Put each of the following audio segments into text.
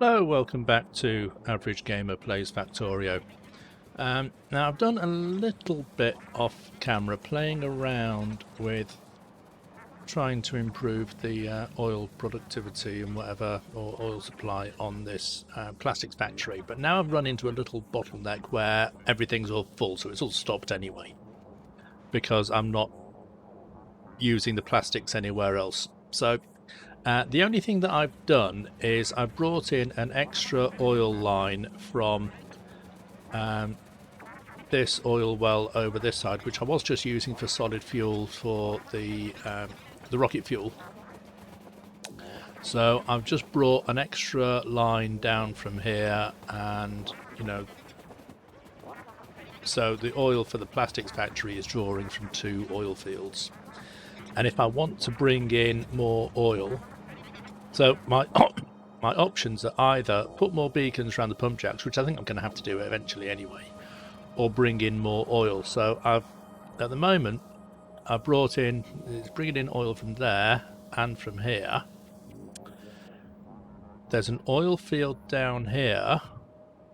Hello, welcome back to Average Gamer Plays Factorio. Now I've done a little bit off camera playing around with trying to improve the oil productivity and whatever, or oil supply on this plastics factory, but now I've run into a little bottleneck where everything's all full, so it's all stopped anyway because I'm not using the plastics anywhere else. So the only thing that I've done is I brought in an extra oil line from this oil well over this side, which I was just using for solid fuel for the rocket fuel. So I've just brought an extra line down from here, and so the oil for the plastics factory is drawing from 2 oil fields. And if I want to bring in more oil, so my options are either put more beacons around the pump jacks, which I think I'm going to have to do eventually anyway, or bring in more oil. So at the moment I've brought in, it's bringing in oil from there and from here. There's an oil field down here,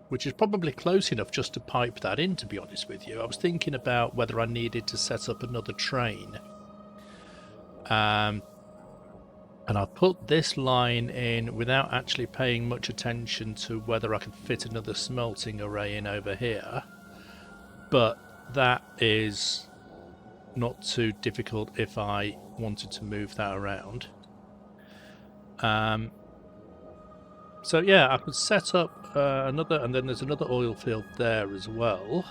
which is probably close enough just to pipe that in, to be honest with you. I was thinking about whether I needed to set up another train. And I've put this line in without actually paying much attention to whether I can fit another smelting array in over here. But that is not too difficult if I wanted to move that around. So yeah, I could set up another, and then there's another oil field there as well.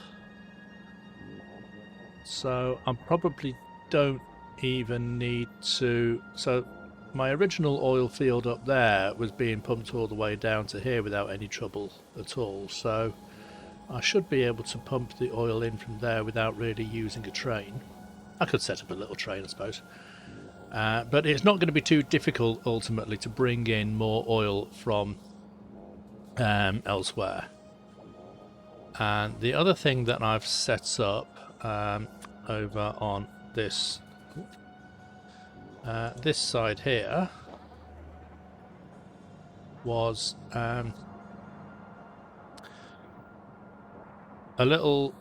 So I probably don't even need to. So my original oil field up there was being pumped all the way down to here without any trouble at all. So I should be able to pump the oil in from there without really using a train. I could set up a little train, I suppose. But it's not going to be too difficult ultimately to bring in more oil from elsewhere. And the other thing that I've set up over on this side here was a little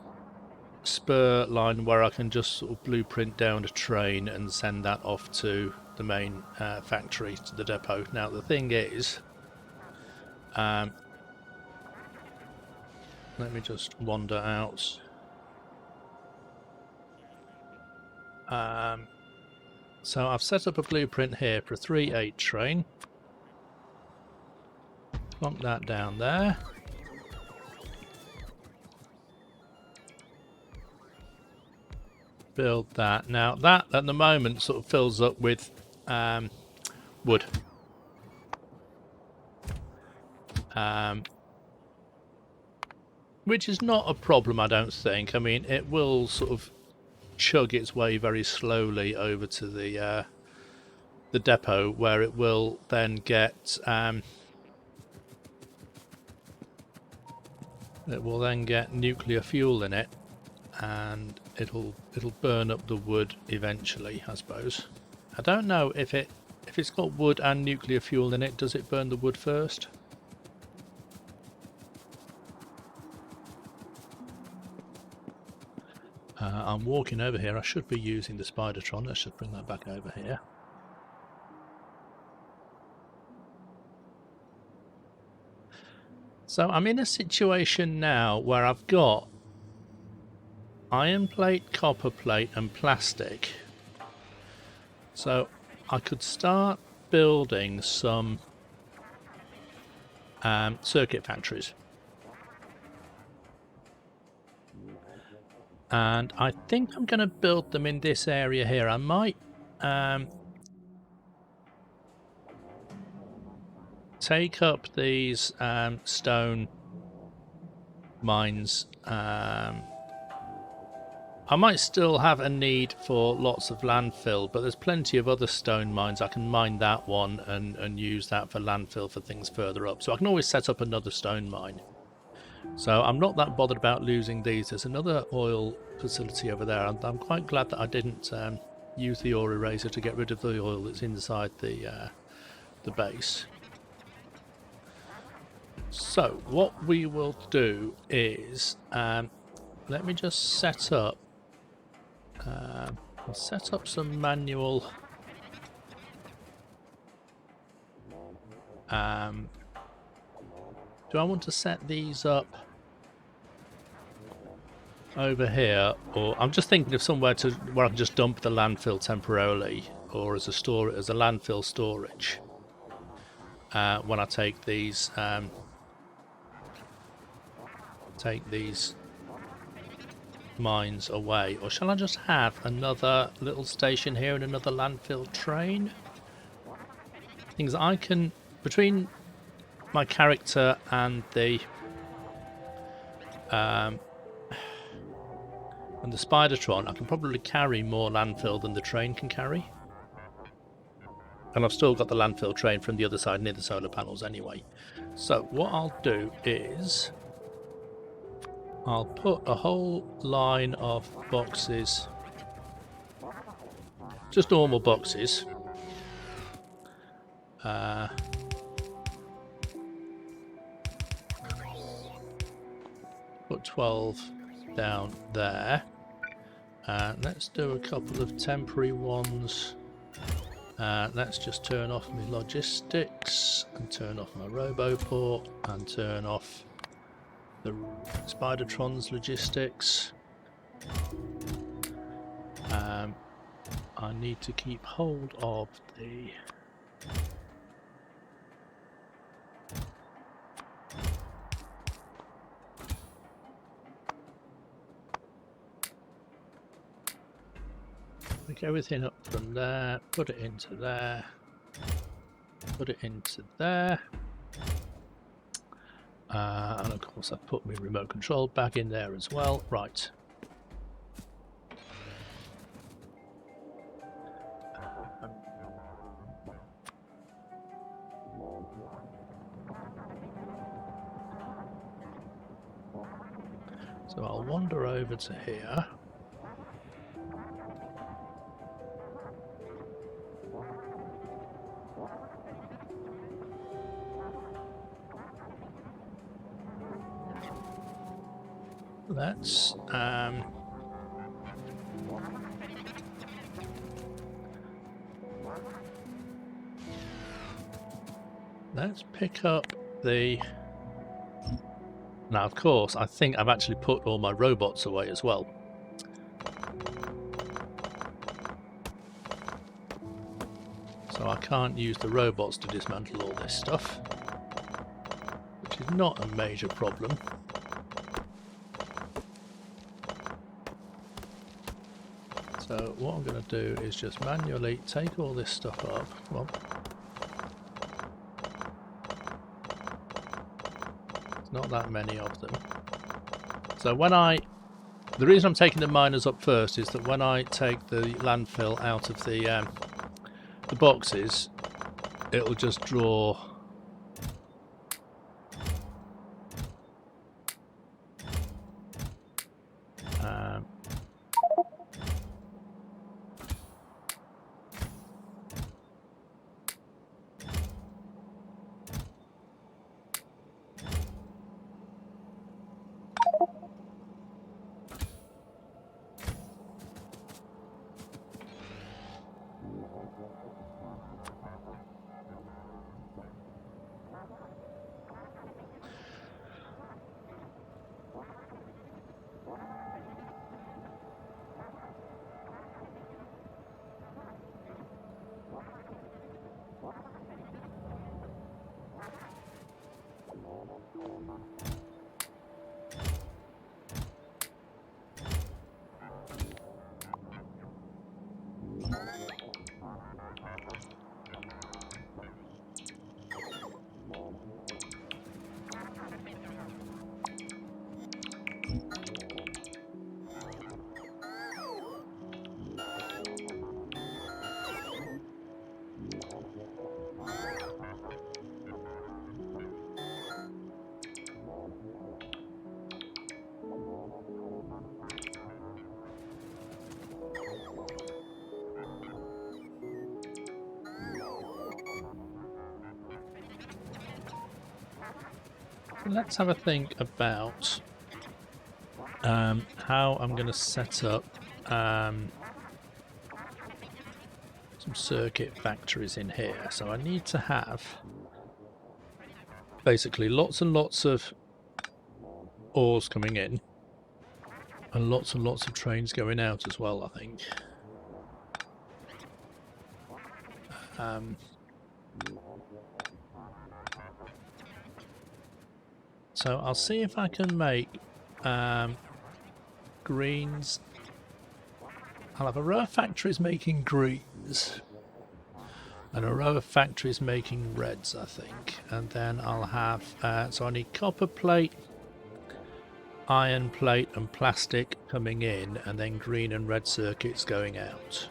spur line where I can just sort of blueprint down a train and send that off to the main factory, to the depot. Now the thing is, let me just wander out. So I've set up a blueprint here for a 3/8 train. Plonk that down there. Build that. Now that at the moment sort of fills up with wood. Which is not a problem, I don't think. I mean, it will sort of chug its way very slowly over to the depot, where it will then get nuclear fuel in it, and it'll burn up the wood eventually, I suppose. I don't know if it's got wood and nuclear fuel in it, does it burn the wood first? I'm walking over here. I should be using the Spidertron. Let's just bring that back over here. So I'm in a situation now where I've got iron plate, copper plate and plastic. So I could start building some circuit factories. And I think I'm going to build them in this area here. I might take up these stone mines. I might still have a need for lots of landfill, but there's plenty of other stone mines. I can mine that one and use that for landfill for things further up. So I can always set up another stone mine. So I'm not that bothered about losing these. There's another oil facility over there, and I'm quite glad that I didn't use the ore eraser to get rid of the oil that's inside the base. So what we will do is let me just set up some manual do I want to set these up over here, or I'm just thinking of somewhere where I can just dump the landfill temporarily, or as a landfill storage when I take these mines away. Or shall I just have another little station here and another landfill train? Things I can, between my character and the Spidertron, I can probably carry more landfill than the train can carry. And I've still got the landfill train from the other side near the solar panels anyway. So what I'll do is I'll put a whole line of boxes, just normal boxes. Put 12 down there. Let's do a couple of temporary ones. Let's just turn off my logistics and turn off my Roboport and turn off the Spidertron's logistics. I need to keep hold of the pick everything up from there, put it into there, put it into there, and of course I've put my remote control back in there as well. Right. So I'll wander over to here. Let's pick up the... Now, of course, I think I've actually put all my robots away as well. So I can't use the robots to dismantle all this stuff, which is not a major problem. So what I'm going to do is just manually take all this stuff up. Well, there's not that many of them. So when the reason I'm taking the miners up first is that when I take the landfill out of the boxes, it'll just draw let's have a think about how I'm going to set up some circuit factories in here. So I need to have basically lots and lots of ores coming in and lots of trains going out as well, I think. So I'll see if I can make greens. I'll have a row of factories making greens and a row of factories making reds, I think. And then I'll have, so I need copper plate, iron plate and plastic coming in, and then green and red circuits going out.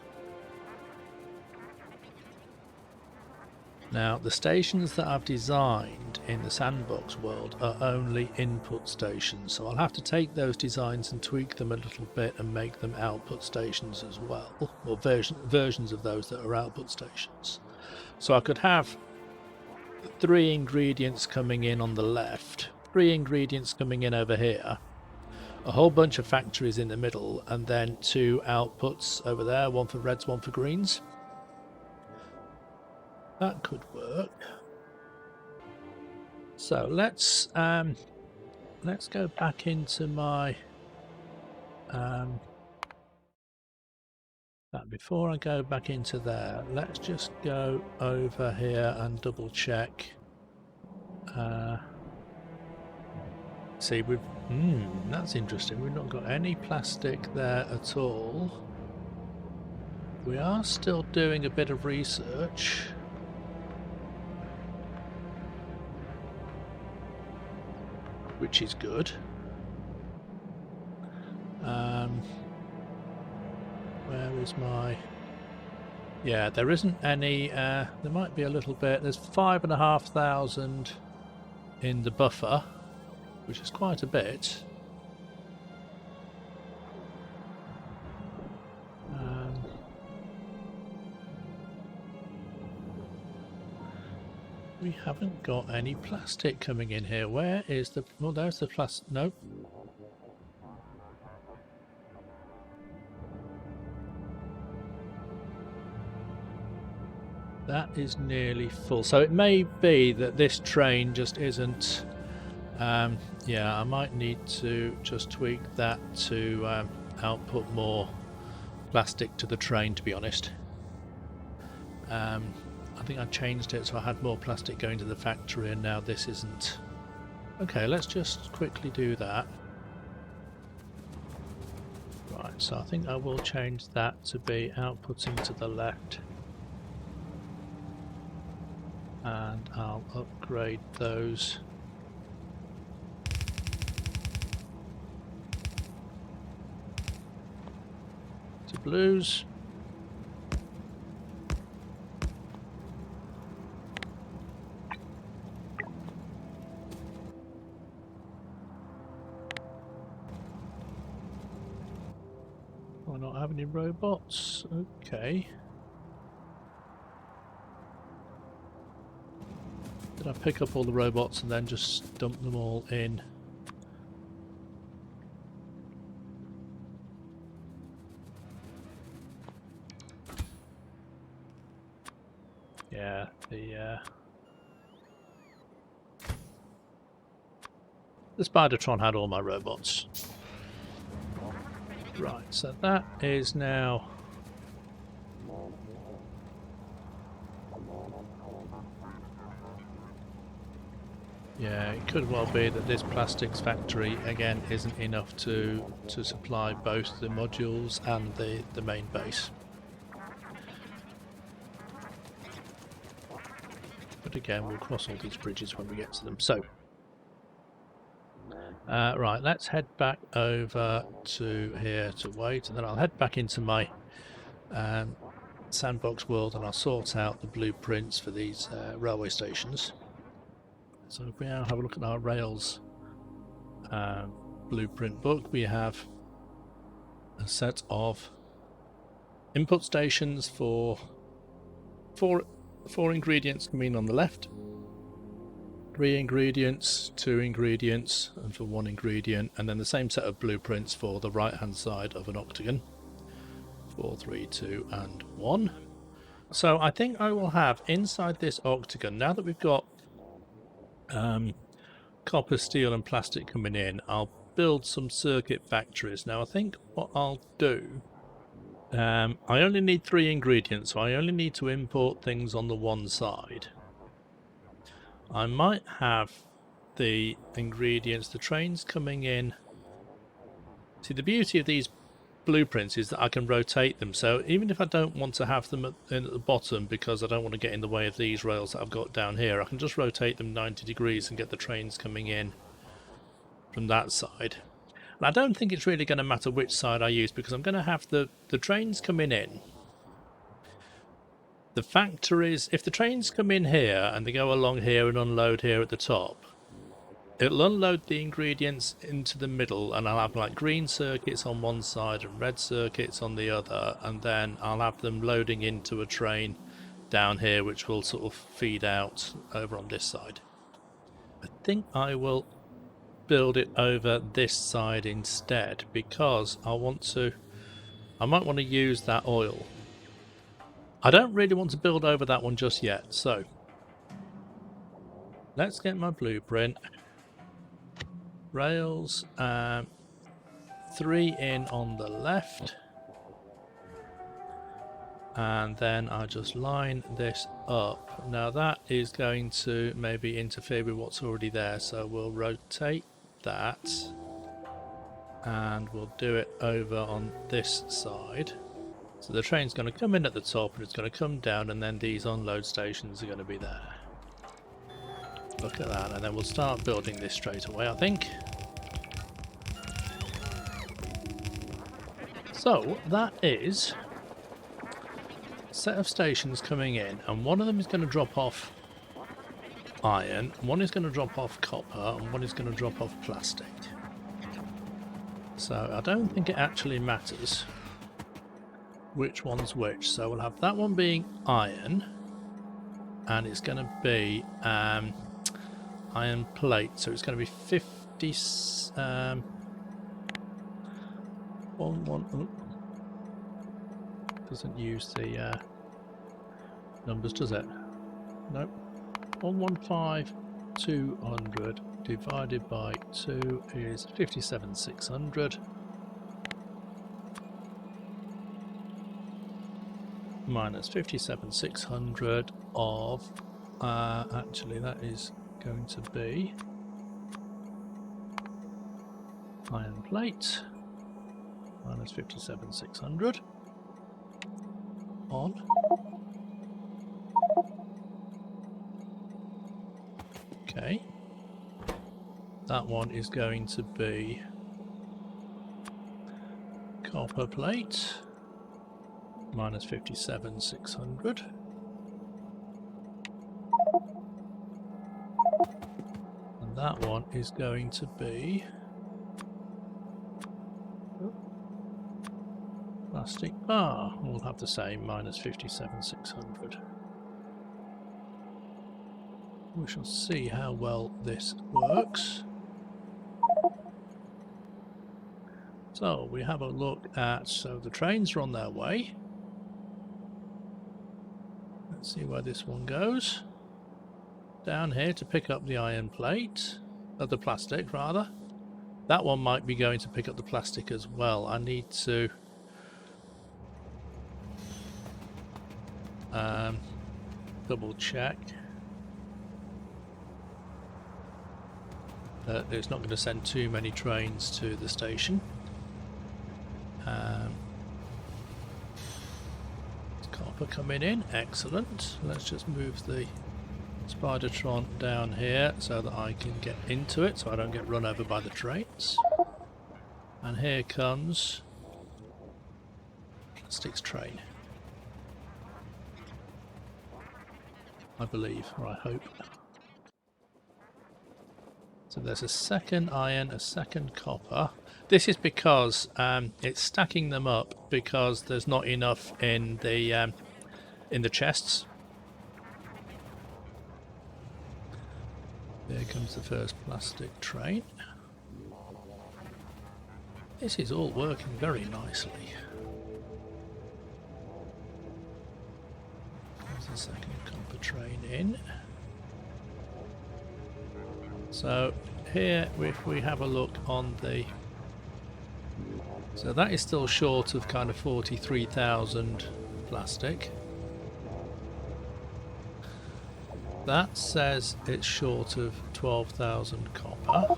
Now, the stations that I've designed in the sandbox world are only input stations, so I'll have to take those designs and tweak them a little bit and make them output stations as well, or versions of those that are output stations. So I could have 3 ingredients coming in on the left, 3 ingredients coming in over here, a whole bunch of factories in the middle, and then 2 outputs over there, 1 for reds, 1 for greens. That could work. So let's go back into my before I go back into there, let's just go over here and double check. See, we've that's interesting. We've not got any plastic there at all. We are still doing a bit of research. Which is good. Where is my... Yeah, there isn't any... there might be a little bit. There's 5,500 in the buffer, which is quite a bit. We haven't got any plastic coming in here. Where is the... Oh, there's the plastic. Nope. That is nearly full. So it may be that this train just isn't... yeah, I might need to just tweak that to output more plastic to the train, to be honest. I think I changed it so I had more plastic going to the factory, and now this isn't. Okay, let's just quickly do that. Right, so I think I will change that to be outputting to the left. And I'll upgrade those. To blues. I not have any robots? Okay. Did I pick up all the robots and then just dump them all in? Yeah, the Spidertron had all my robots. Right, so that is now... Yeah, it could well be that this plastics factory, again, isn't enough to supply both the modules and the main base. But again, we'll cross all these bridges when we get to them. So, right, let's head back over to here to wait, and then I'll head back into my sandbox world and I'll sort out the blueprints for these railway stations. So if we now have a look at our rails blueprint book, we have a set of input stations for four ingredients coming in on the left, 3 ingredients, 2 ingredients, and for 1 ingredient, and then the same set of blueprints for the right hand side of an octagon. 4, 3, 2, and 1. So I think I will have inside this octagon, now that we've got copper, steel and plastic coming in, I'll build some circuit factories. Now I think what I'll do, I only need 3 ingredients, so I only need to import things on the one side. I might have the ingredients, the trains coming in. See, the beauty of these blueprints is that I can rotate them, so even if I don't want to have them at the bottom because I don't want to get in the way of these rails that I've got down here, I can just rotate them 90 degrees and get the trains coming in from that side. And I don't think it's really going to matter which side I use, because I'm going to have the trains coming in. The factories, if the trains come in here and they go along here and unload here at the top, it'll unload the ingredients into the middle, and I'll have like green circuits on one side and red circuits on the other, and then I'll have them loading into a train down here which will sort of feed out over on this side. I think I will build it over this side instead, because I might want to use that oil. I don't really want to build over that one just yet, so let's get my blueprint. Rails, 3 in on the left, and then I just line this up. Now that is going to maybe interfere with what's already there, so we'll rotate that and we'll do it over on this side. So the train's going to come in at the top and it's going to come down, and then these unload stations are going to be there. Look at that, and then we'll start building this straight away, I think. So that is a set of stations coming in, and one of them is going to drop off iron, one is going to drop off copper, and one is going to drop off plastic. So I don't think it actually matters which one's which. So we'll have that one being iron, and it's going to be iron plate, so it's going to be 50 doesn't use the numbers, does it? Nope. 115,200 divided by 2 is 57,600 minus 57,600 of actually that is going to be iron plate minus 57,600 on okay, that one is going to be copper plate minus 57,600 and that one is going to be plastic bar. We'll have the same, minus 57,600. We shall see how well this works. So we have a look at, so the trains are on their way. Let's see where this one goes. Down here to pick up the iron plate, the plastic rather. That one might be going to pick up the plastic as well. I need to double check that it's not going to send too many trains to the station. Copper coming in, excellent. Let's just move the Spidertron down here so that I can get into it, so I don't get run over by the trains. And here comes plastics train, I believe, or I hope. So there's a second iron, a second copper. This is because it's stacking them up because there's not enough in the chests. There comes the first plastic train. This is all working very nicely. There's the second copper train in. So here, if we have a look on the... So that is still short of kind of 43,000 plastic. That says it's short of 12,000 copper.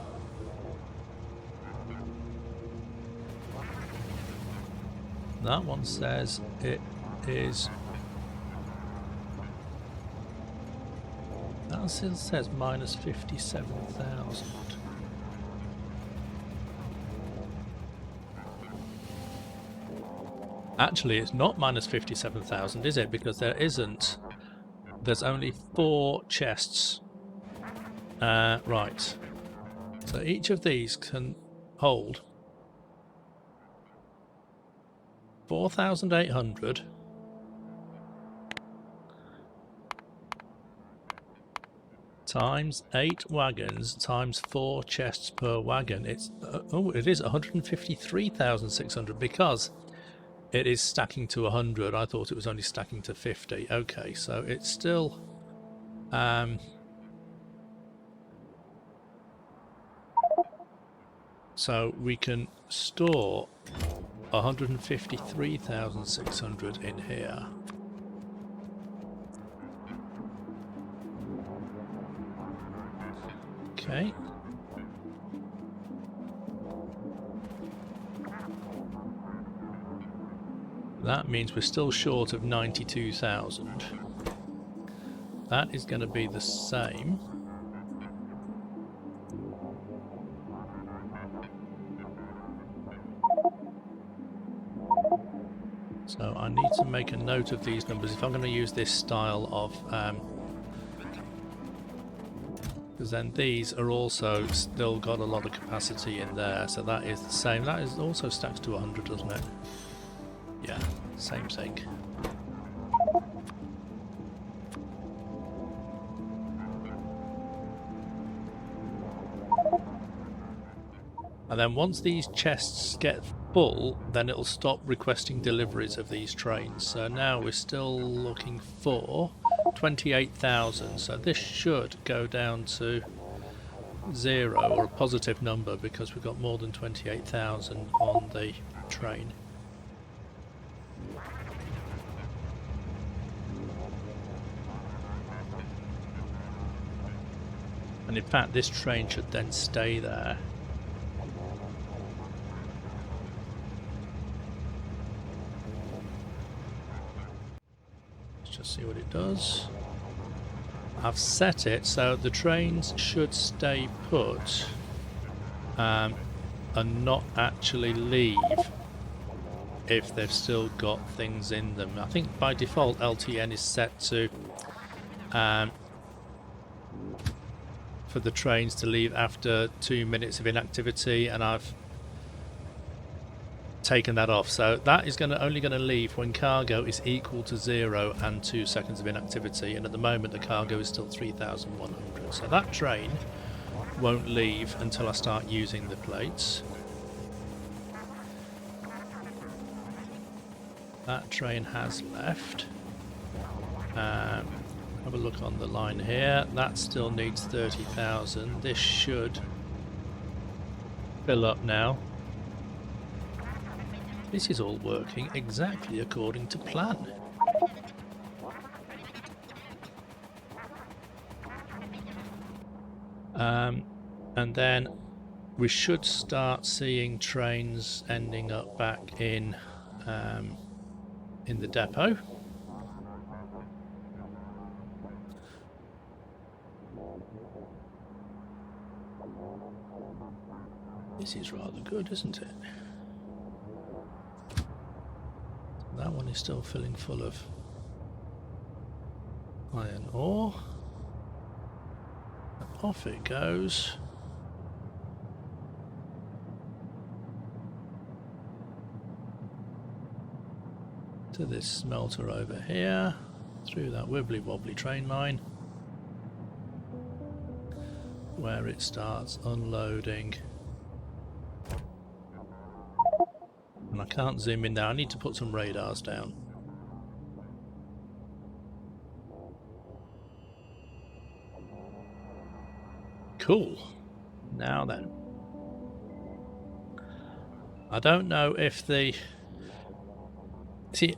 That one says it is... That still says minus 57,000. Actually, it's not minus 57,000, is it? Because there isn't. There's only 4 chests. Right. So each of these can hold 4,800 times 8 wagons times 4 chests per wagon. It's it is 153,600 because it is stacking to 100. I thought it was only stacking to 50. Okay, so it's still so we can store 153,600 in here. Okay. That means we're still short of 92,000. That is going to be the same. So I need to make a note of these numbers if I'm going to use this style of... because then these are also still got a lot of capacity in there, so that is the same. That is also stacks to 100, doesn't it? Yeah, same thing. And then once these chests get full, then it'll stop requesting deliveries of these trains. So now we're still looking for 28,000. So this should go down to 0 or a positive number because we've got more than 28,000 on the train. And in fact, this train should then stay there. Let's just see what it does. I've set it so the trains should stay put and not actually leave if they've still got things in them. I think by default LTN is set to for the trains to leave after 2 minutes of inactivity, and I've taken that off. So that is only going to leave when cargo is equal to 0 and 2 seconds of inactivity, and at the moment the cargo is still 3,100. So that train won't leave until I start using the plates. That train has left. Have a look on the line here. That still needs 30,000. This should fill up now. This is all working exactly according to plan. And then we should start seeing trains ending up back in the depot. This is rather good, isn't it? That one is still filling full of iron ore. And off it goes. To this smelter over here, through that wibbly wobbly train line. where it starts unloading. And I can't zoom in now. I need to put some radars down. Cool. Now then. I don't know if the... See,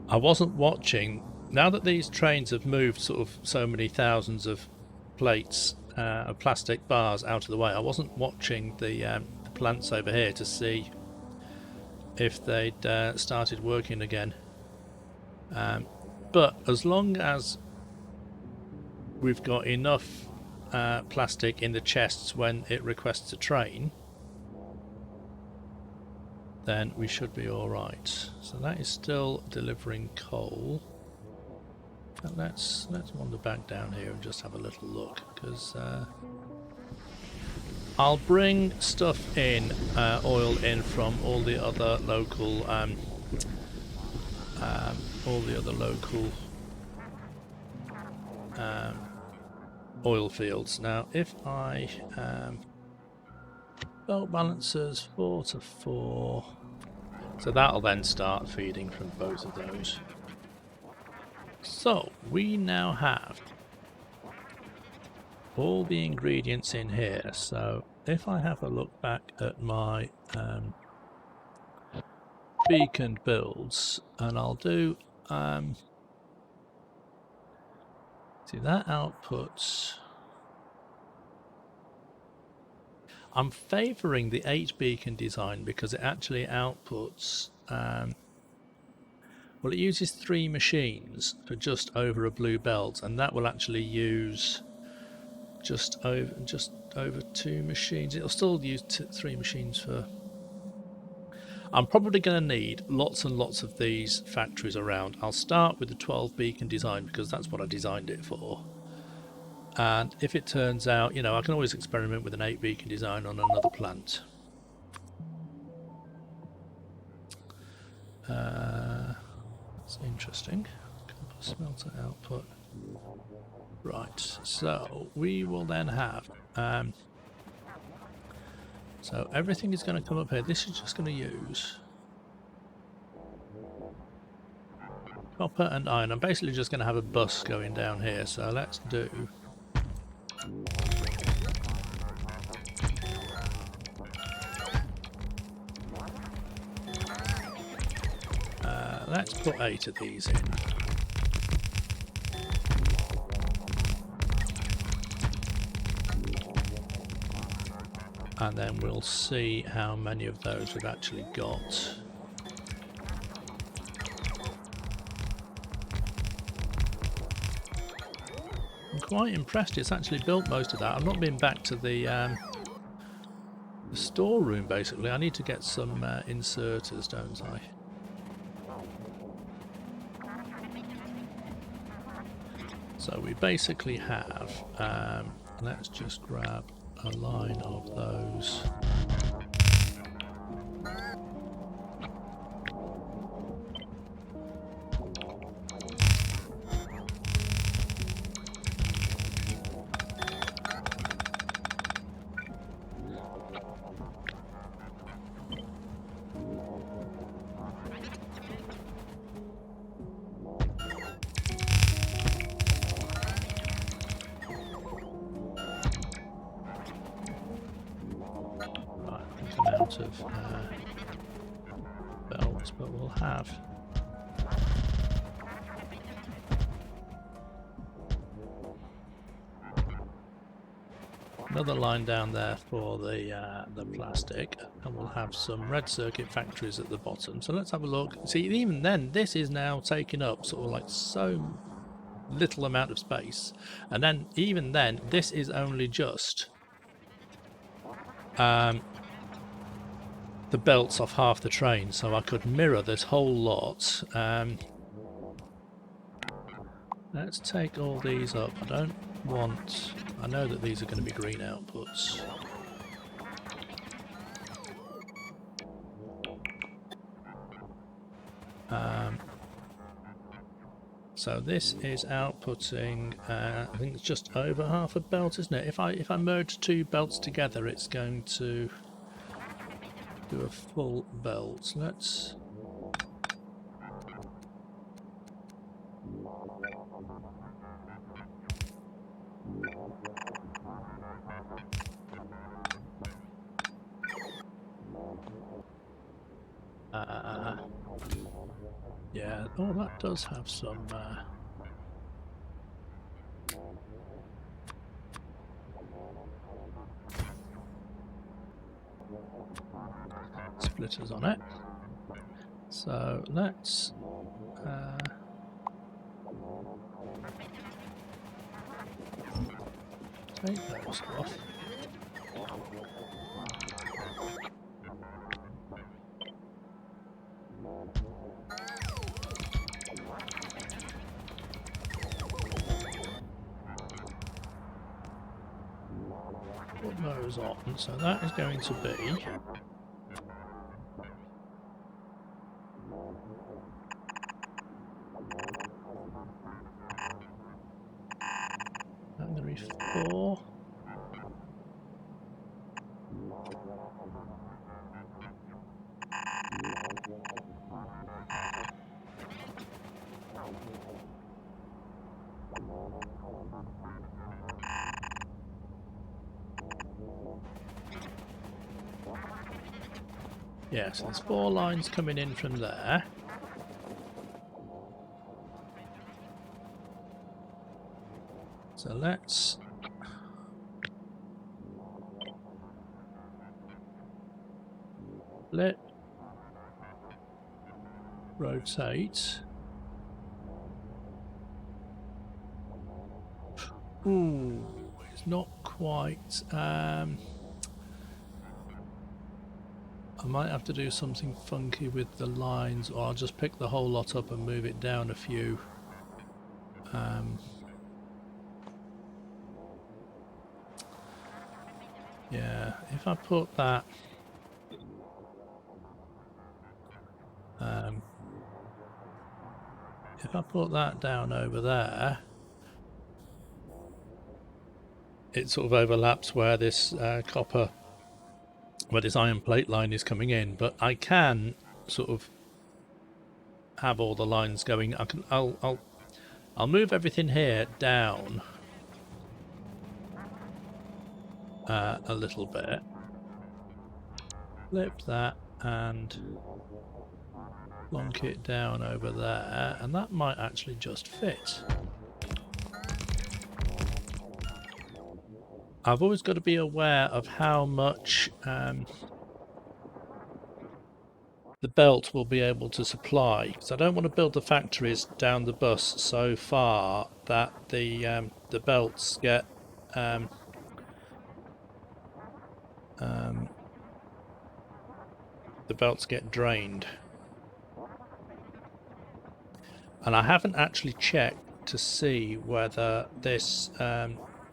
I wasn't watching. Now that these trains have moved sort of so many thousands of plates of plastic bars out of the way, I wasn't watching the plants over here to see if they'd started working again. But as long as we've got enough plastic in the chests when it requests a train, then we should be alright. So that is still delivering coal. Let's wander back down here and just have a little look, because I'll bring stuff in, oil in from all the other local oil fields. Now, if I belt balancers 4 to 4, so that'll then start feeding from both of those. So we now have all the ingredients in here. So if I have a look back at my beacon builds, and I'll do see that outputs. I'm favouring the 8 beacon design because it actually outputs well, it uses 3 machines for just over a blue belt, and that will actually use just over 2 machines. It'll still use 3 machines for... I'm probably going to need lots and lots of these factories around. I'll start with the 12 beacon design because that's what I designed it for. And if it turns out, you know, I can always experiment with an 8 beacon design on another plant. That's interesting. Copper smelter output. Right, so we will then have so everything is going to come up here. This is just going to use copper and iron. I'm basically just going to have a bus going down here, so let's do let's put 8 of these in. And then we'll see how many of those we've actually got. I'm quite impressed it's actually built most of that. I've not been back to the storeroom basically. I need to get some inserters, don't I? So we basically have, let's just grab a line of those. Of belts, but we'll have another line down there for the plastic, and we'll have some red circuit factories at the bottom. So let's have a look. See, even then, this is now taking up sort of like so little amount of space, and then even then, this is only just the belts off half the train, so I could mirror this whole lot. Let's take all these up. I don't want... I know that these are going to be green outputs. So this is outputting, I think it's just over half a belt, isn't it? If I merge two belts together, it's going to do a full belt. Let's yeah, oh, that does have some splitters on it. So let's take those off. Put those on. So that is going to be that going to be 4. Yes, there's 4 lines coming in from there. So let's flip, rotate. Ooh, it's not quite. I might have to do something funky with the lines, or I'll just pick the whole lot up and move it down a few. Yeah, if I put that if I put that down over there, it sort of overlaps where this copper, where this iron plate line is coming in. But I can sort of have all the lines going. I'll move everything here down a little bit. Flip that and plonk it down over there, and that might actually just fit. I've always got to be aware of how much the belt will be able to supply, because I don't want to build the factories down the bus so far that the belts get drained. And I haven't actually checked to see whether this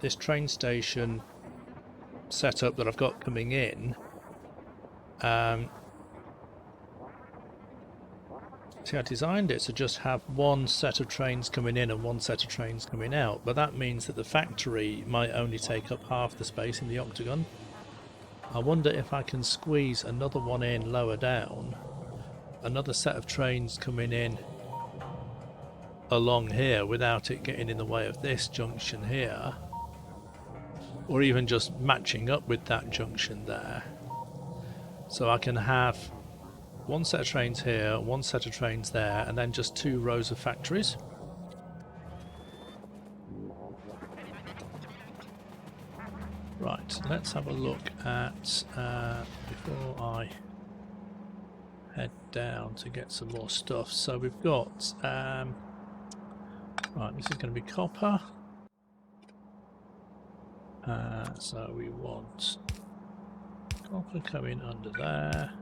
this train station setup that I've got coming in, see, I designed it to just have one set of trains coming in and one set of trains coming out, but that means that the factory might only take up half the space in the octagon. I wonder if I can squeeze another one in lower down, another set of trains coming in along here without it getting in the way of this junction here, or even just matching up with that junction there. So I can have one set of trains here, one set of trains there, and then just 2 rows of factories. Right, let's have a look at, before I head down to get some more stuff. So we've got, right, this is going to be copper. So we want copper coming under there.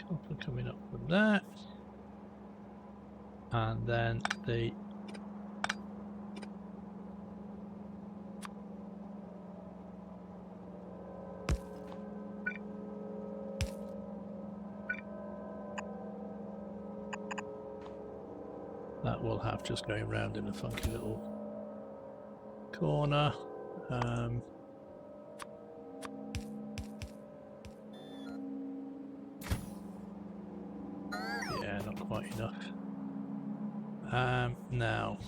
Copper coming up from there. And then the That will have just going around in a funky little corner. Yeah, not quite enough. Now,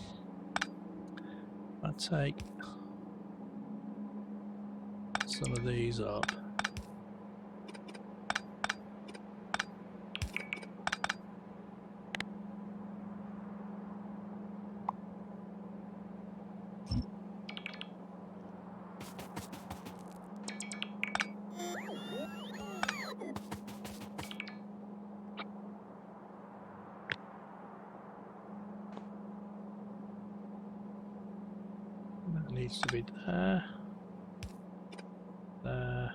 I take some of these up. That needs to be there. There.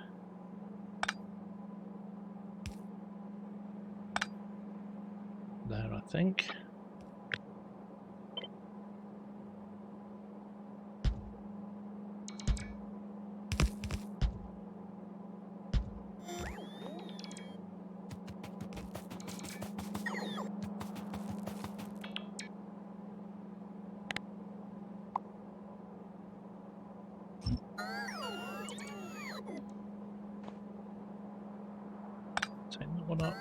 There, I think. Take that one up.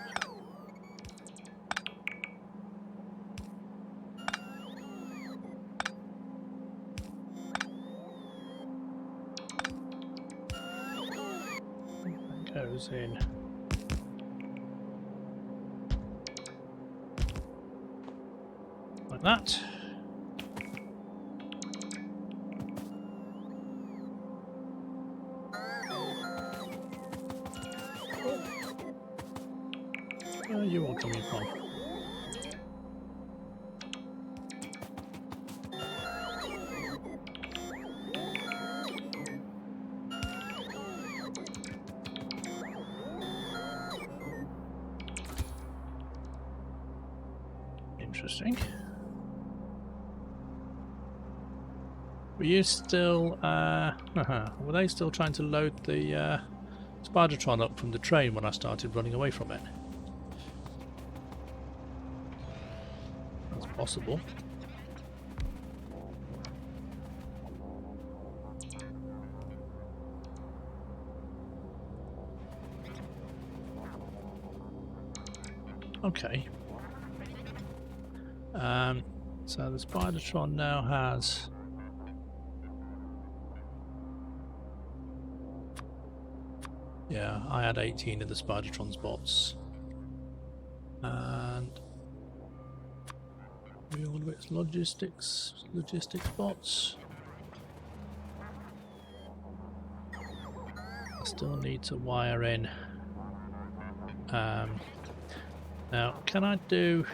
That goes in. Like that. Where are you all coming from? Interesting. Were you still, were they still trying to load the Spidertron up from the train when I started running away from it? That's possible. Okay. So the Spidertron now has I had 18 of the Spidertron spots, and all of its logistics spots. I still need to wire in. Now, can I do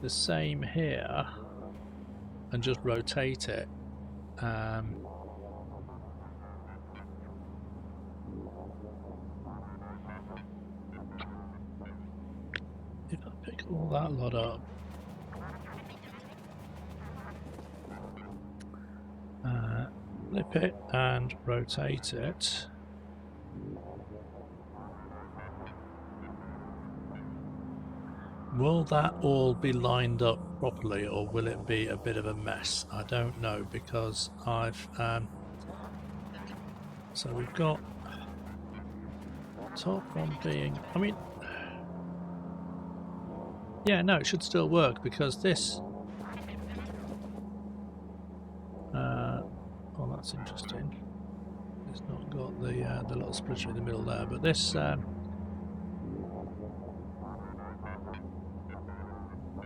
the same here and just rotate it? If I pick all that lot up, flip it and rotate it. Will that all be lined up properly, or will it be a bit of a mess? I don't know, because I've so we've got top one being, I mean, yeah, no, it should still work, because this oh, that's interesting. It's not got the little splitter in the middle there, but this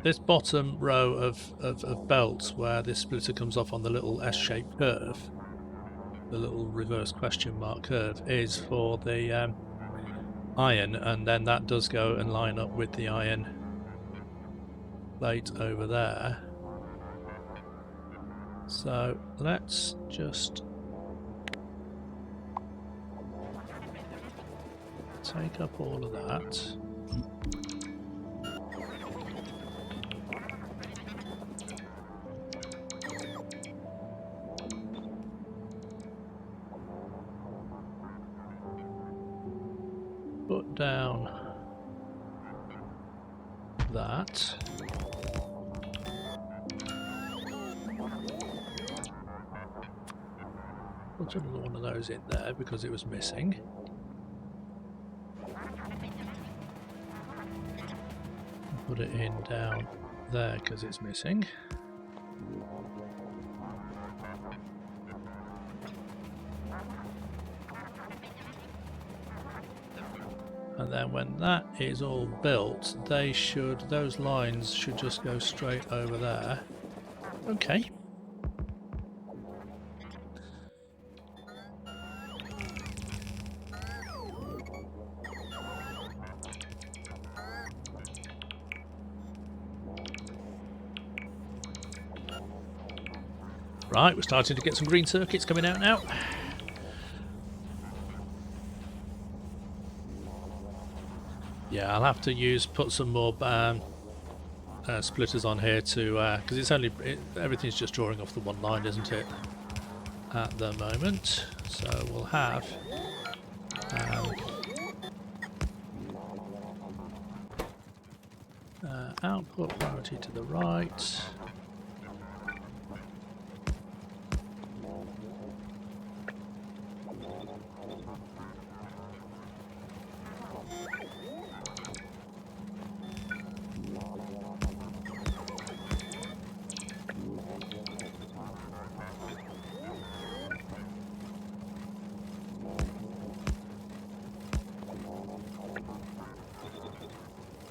this bottom row of belts where this splitter comes off on the little S-shaped curve, the little reverse question mark curve, is for the iron, and then that does go and line up with the iron plate over there. So let's just take up all of that. Put down that. Put another one of those in there because it was missing. Put it in down there because it's missing. And then when that is all built, those lines should just go straight over there. Okay. Right, we're starting to get some green circuits coming out now. Yeah, I'll have to put some more splitters on here to, because everything's just drawing off the one line, isn't it? At the moment, so we'll have output priority to the right.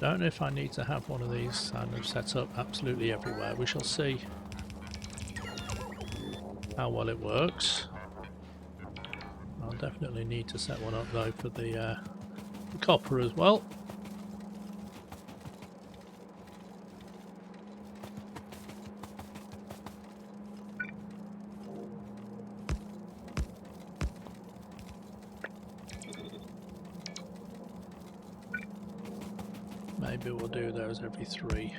Don't know if I need to have one of these kind of set up absolutely everywhere. We shall see how well it works. I'll definitely need to set one up though for the copper as well. Maybe we'll do those every 3.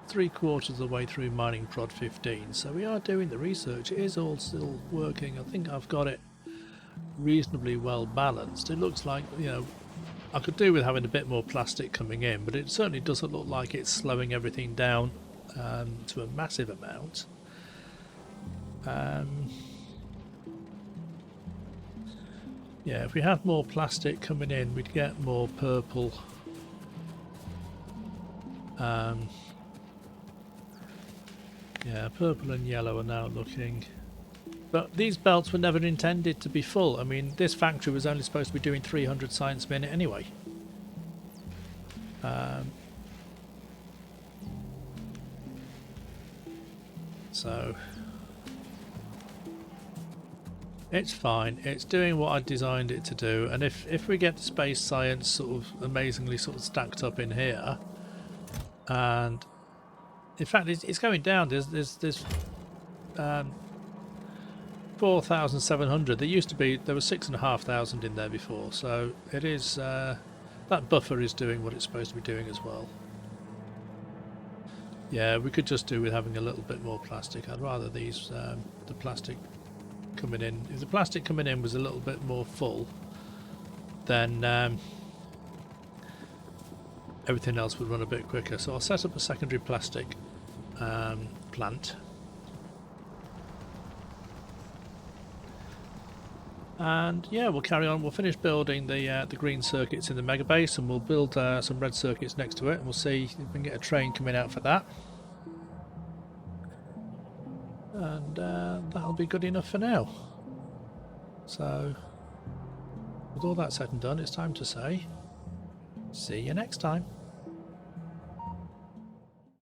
Three-quarters of the way through mining prod 15, so we are doing the research. It is all still working. I think I've got it reasonably well balanced. It looks like, you know, I could do with having a bit more plastic coming in, but it certainly doesn't look like it's slowing everything down to a massive amount. Yeah, if we had more plastic coming in, we'd get more purple. Yeah, purple and yellow are now looking. But these belts were never intended to be full. I mean, this factory was only supposed to be doing 300 science a minute anyway. So it's fine. It's doing what I designed it to do, and if we get the space science sort of amazingly sort of stacked up in here, and in fact it's going down. There's 4,700. There was 6,500 in there before, so it is that buffer is doing what it's supposed to be doing as well. Yeah, we could just do with having a little bit more plastic. I'd rather these the plastic coming in. If the plastic coming in was a little bit more full, then everything else would run a bit quicker. So I'll set up a secondary plastic plant, and yeah, we'll carry on. We'll finish building the green circuits in the mega base, and we'll build some red circuits next to it, and we'll see if we can get a train coming out for that. And that'll be good enough for now. So with all that said and done, it's time to say see you next time.